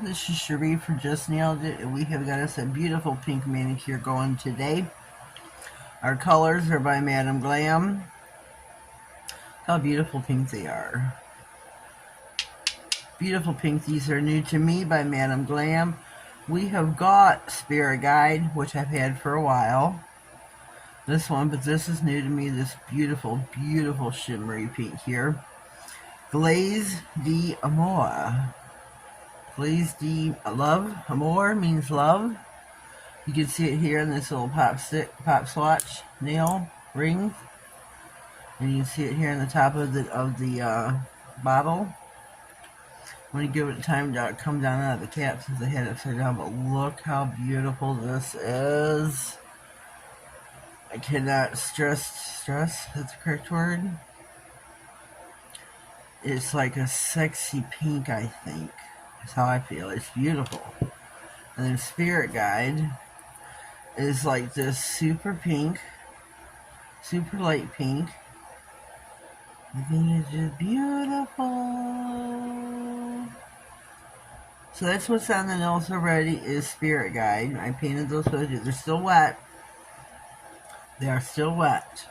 this is Cherie from Just.nailedit, and we have got us a beautiful pink manicure going today. Our colors are by Madam Glam. How beautiful pink they are. Beautiful pink. These are new to me by Madam Glam. We have got Spirit Guide, which I've had for a while. This one, but this is new to me. This beautiful, beautiful shimmery pink here. Glaze d'Amour. Glaze Love. Amour means love. You can see it here in this little pop swatch nail ring. And you can see it here in the top of the bottle. When you give it time to come down out of the cap, since I had it upside down, but look how beautiful this is. I cannot stress, that's the correct word. It's like a sexy pink, I think. That's how I feel. It's beautiful. And then Spirit Guide is like this super pink, super light pink. I think it's just beautiful. So that's what's on the nails already is Spirit Guide. I painted those photos. They're still wet. They are still wet.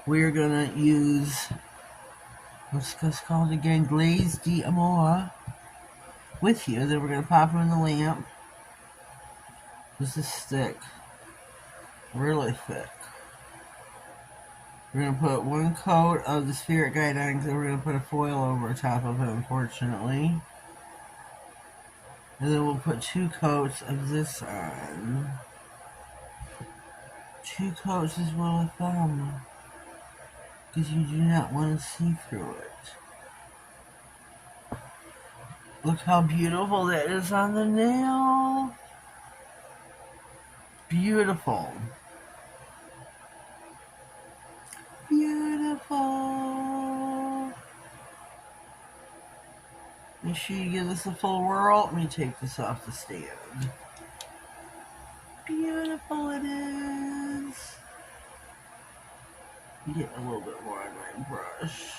We're going to use, what's this called again? Glaze d'Amour with you. Then we're going to pop them in the lamp. This is thick. Really thick. We're going to put one coat of the Spirit Guide on because we're going to put a foil over top of it, unfortunately. And then we'll put 2 coats of this on. 2 coats is rule of thumb. Because you do not want to see through it. Look how beautiful that is on the nail. Beautiful. Beautiful. Make sure you give this a full whirl. Let me take this off the stand. Beautiful it is. Get a little bit more on my brush.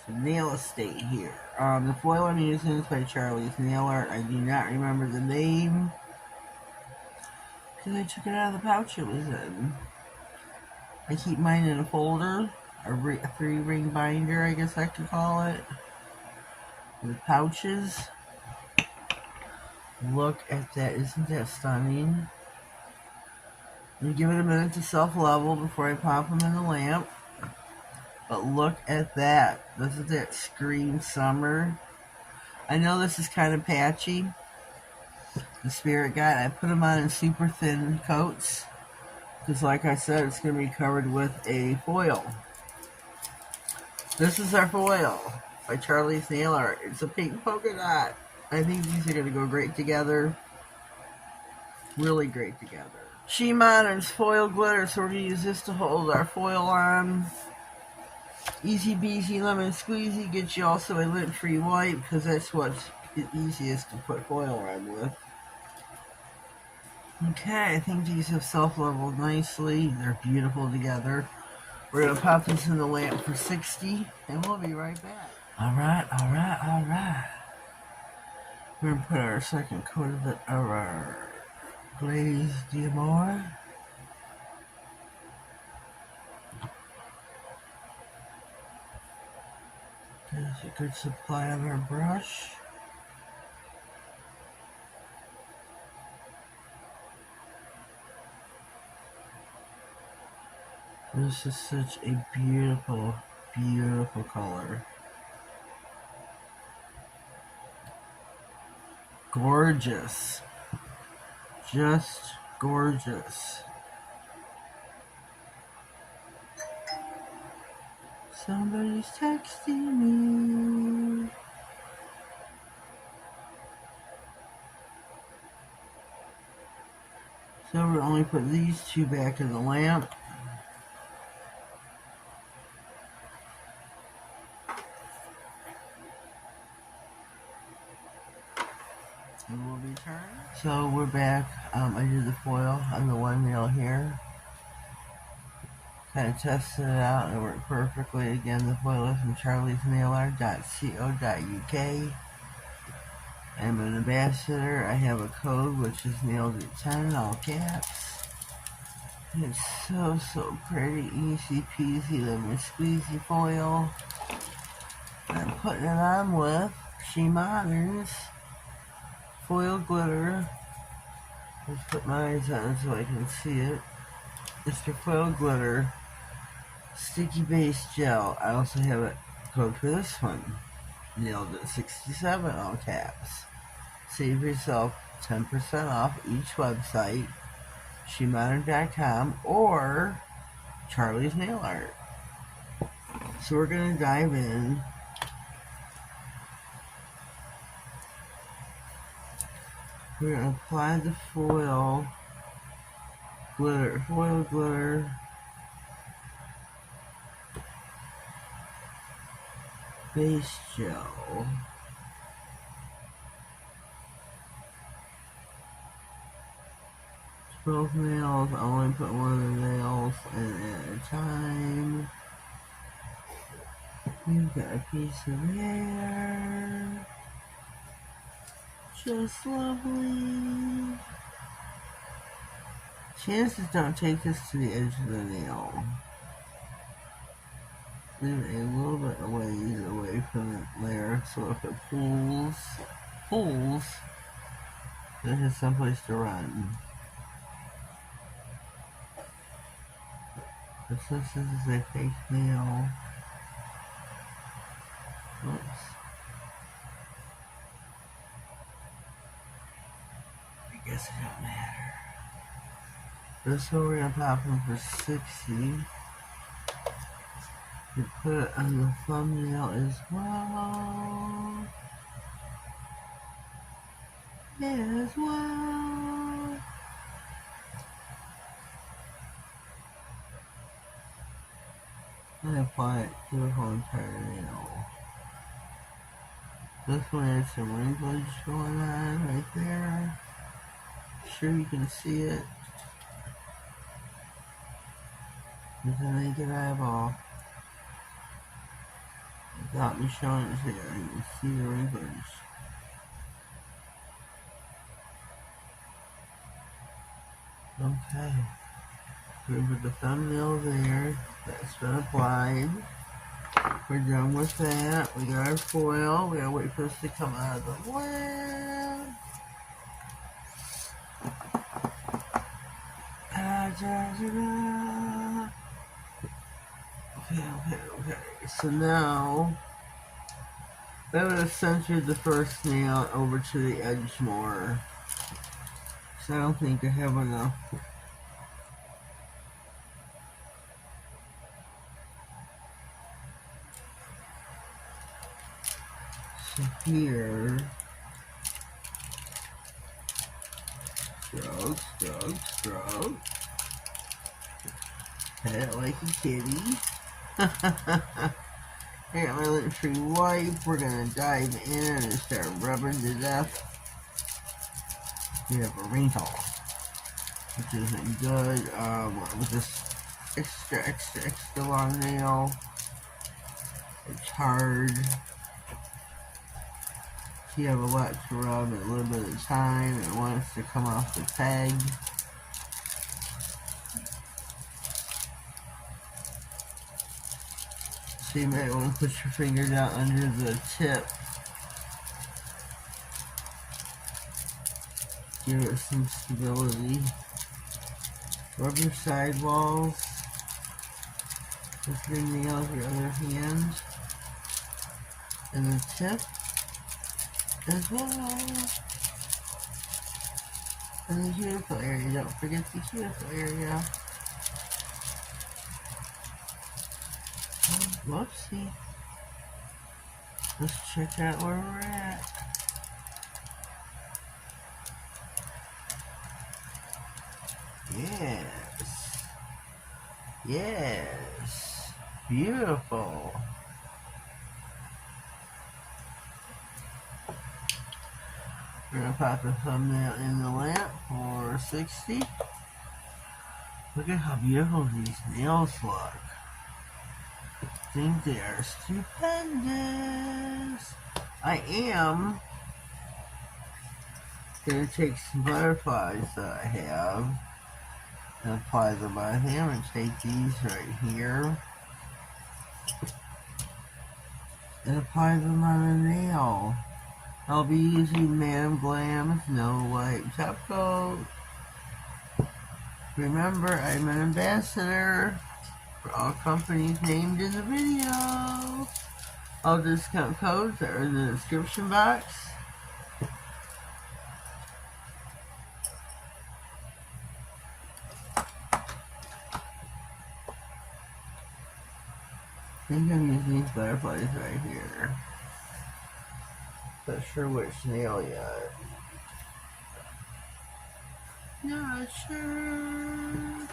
So nail estate here. The foil I'm using is by Charlie's Nail Art. I do not remember the name because I took it out of the pouch it was in. I keep mine in a folder, a 3-ring binder, I guess I could call it, with pouches. Look at that! Isn't that stunning? You give it a minute to self-level before I pop them in the lamp. But look at that. Doesn't that scream summer? I know this is kind of patchy. The Spirit Guide, I put them on in super thin coats. Because like I said, it's going to be covered with a foil. This is our foil by Charlie's Nail Art. It's a pink polka dot. I think these are going to go great together. Really great together. She Modern's foil glitter, so we're going to use this to hold our foil on. Easy Beasy Lemon Squeezy gets you also a lint-free wipe, because that's what's the easiest to put foil on with. Okay, I think these have self-leveled nicely. They're beautiful together. We're going to pop this in the lamp for 60, and we'll be right back. Alright. We're going to put our second coat of it over our Glaze d'Amour. There's a good supply on our brush. This is such a beautiful, beautiful color. Gorgeous. Just gorgeous. Somebody's texting me. So we'll only put these 2 back in the lamp. And we'll return. So we're back. I did the foil on the one nail here. Kind of tested it out and it worked perfectly. Again, the foil is from charliesnailart.co.uk. I'm an ambassador. I have a code which is Nailedit10 all caps. It's so pretty, easy peasy lemon squeezy foil. I'm putting it on with She Modern's foil glitter. Let's put my eyes on so I can see it. It's the foil glitter sticky base gel. I also have a code for this one. Nailed it 67 all caps. Save yourself 10% off each website, shemodern.com or Charlie's Nail Art. So we're going to dive in. We're going to apply the foil glitter base gel. Both nails, I only put one of the nails in at a time. We've got a piece of hair. Just lovely. Chances don't take this to the edge of the nail. Leave it a little bit away from it there, so if it pulls, it has someplace to run. But since this is a fake nail, oops. I guess it don't matter. This one we're gonna pop them for 60. You put it on the thumbnail as well. As well. And apply it to the whole entire nail. This one has some wrinklage going on right there. Sure you can see it. With a naked eyeball. Without me showing it here, you can see the wrinklage. Okay. We put the thumbnail there. That's been applied. We're done with that. We got our foil. We gotta wait for this to come out of the lid. Okay. So now, that would have centered the first nail over to the edge more. So I don't think I have enough. So here, stroke. Pet it like a kitty. I got my lint-free wipe. We're gonna dive in and start rubbing to death. We have a wrinkle, which isn't good. With this extra long nail, it's hard. You have a lot to rub at a little bit of time. It wants to come off the tag. So you might want to put your finger down under the tip. Give it some stability. Rub your sidewalls with your nail with your other hand. And the tip as well. And the cuticle area. Don't forget the cuticle area. Whoopsie. Let's check out where we're at. Yes. Beautiful. We're gonna pop the thumbnail in the lamp for 60. Look at how beautiful these nails look. I think they are stupendous. I am going to take some butterflies that I have and apply them. I think I'm going to take these right here and apply them on a nail. I'll be using Madam Glam's No Light Top Coat. Remember, I'm an ambassador for all companies named in the video. All discount codes are in the description box. I think I'm using these butterflies right here. Not sure which nail yet. Not sure.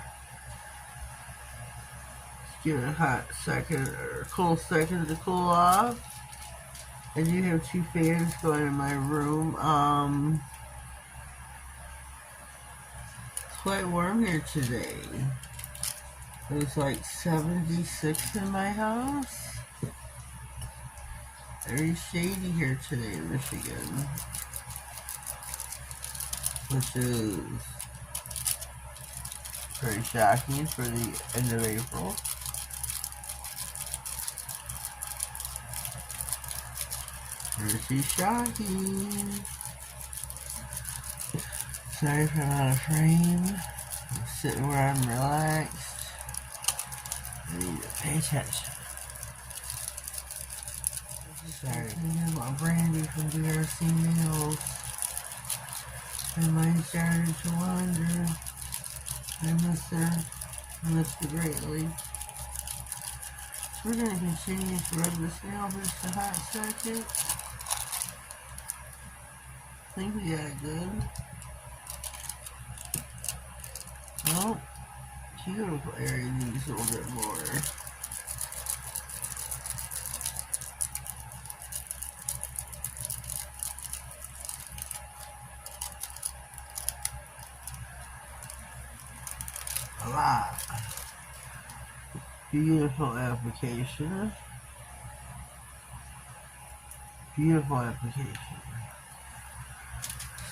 Let's give it a hot second or a cool second to cool off. I do have 2 fans going in my room. It's quite warm here today. It was like 76 in my house. Very shady here today in Michigan, which is very shocking for the end of April. Pretty shocking. Sorry if I'm out of frame. I'm sitting where I'm relaxed. I need to pay attention. Sorry, I want Brandy from DRC Nails. My mind started to wander. I miss her. I miss her greatly. So we're going to continue to rub this nail for just a hot second. I think we got it good. Well, beautiful area needs a little bit more. A lot. Beautiful application. Beautiful application.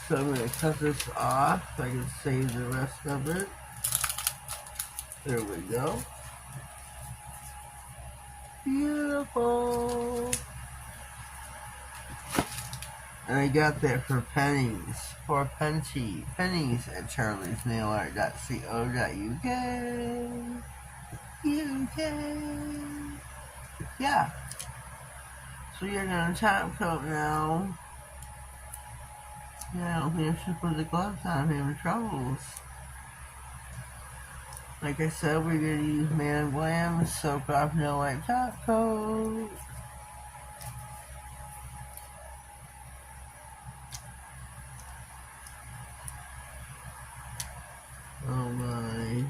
So I'm going to cut this off so I can save the rest of it. There we go. Beautiful. And I got that for pennies. For pennies at charliesnailart.co.uk. UK. Yeah. So you're gonna top coat now. Yeah, we should put the gloves on. I'm having troubles. Like I said, we're gonna use Madam Glam Soak Off No Light Top Coat. Oh my.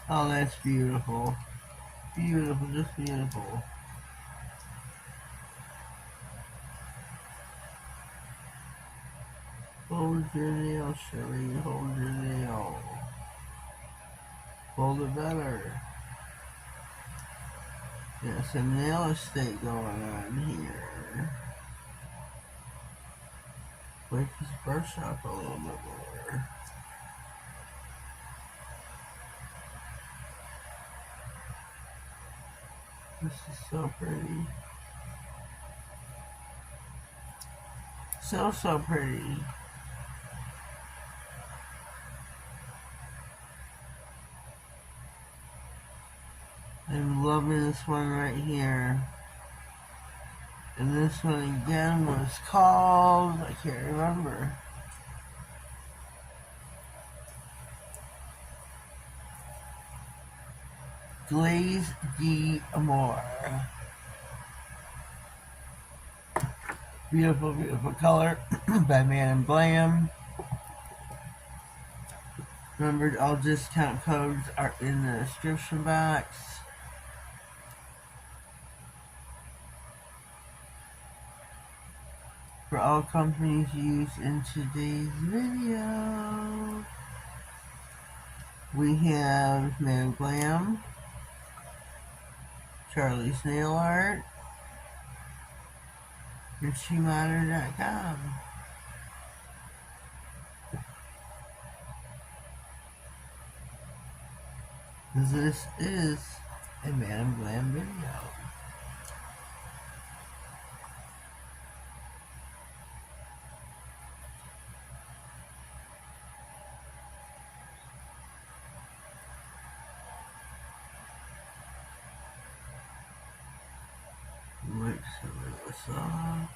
Oh, that's beautiful. Beautiful, just beautiful. Hold your nail, Sherry. Hold your nail. Hold it better. Got some nail estate going on here. Wake this brush up a little bit more. This is so pretty. So pretty. I'm loving this one right here. And this one again was called, I can't remember. Glaze d'Amour. Beautiful, beautiful color by Madam Glam. Remember, all discount codes are in the description box. for all companies used in today's video. We have Glam, Charlie's Nail Art, and Modelones.com. This is a Madam Glam video. Mix some of this up.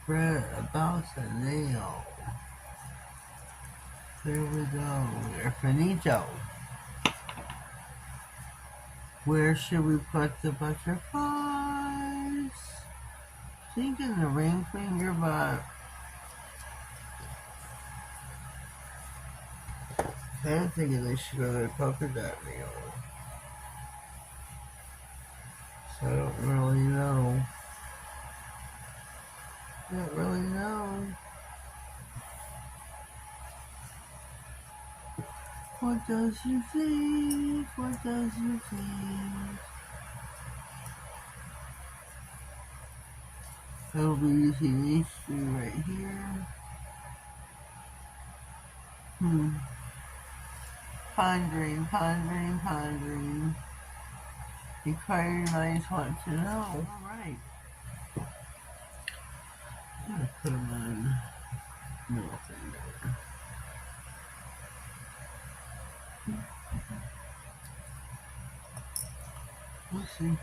Spread about the nail. There we go. We're finito. Where should we put the butterflies? Thinking the ring finger, but I'm thinking they should go to the polka dot nail. So I don't really know. Don't really know. What does you think? What does you think? I'll be using these three right here. Pondering, pondering, pondering. Inquiring minds want to know. Alright. I'm gonna put them on middle finger. We'll see.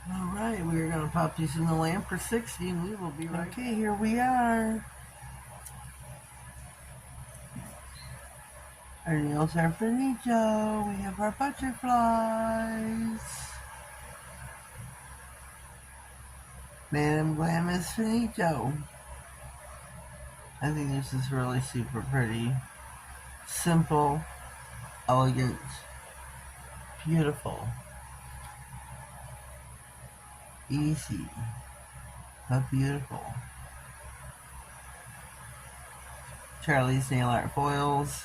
Alright, we're going to pop these in the lamp for 60 and we will be right back. Okay, here we are. Our nails are finito. We have our butterflies. Madam Glam is finito. I think this is really super pretty. Simple, elegant, beautiful, easy, but beautiful. Charlie's Nail Art Foils.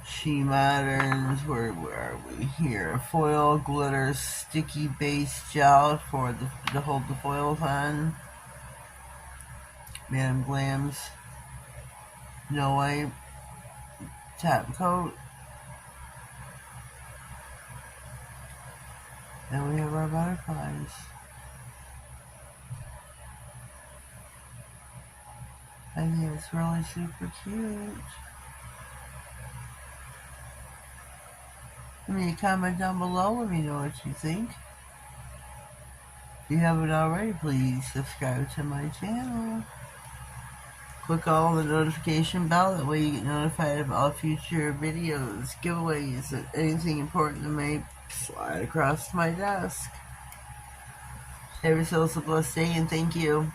She Moderns, where are we here? Foil, glitter, sticky base gel for to hold the foils on. Madam Glam's No Wipe top coat. And we have our butterflies. I think it's really super cute. Leave me a comment down below. Let me know what you think. If you haven't already, please subscribe to my channel. Click all the notification bell. That way you get notified of all future videos, giveaways, and anything important that may slide across my desk. Have yourselves a blessed day and thank you.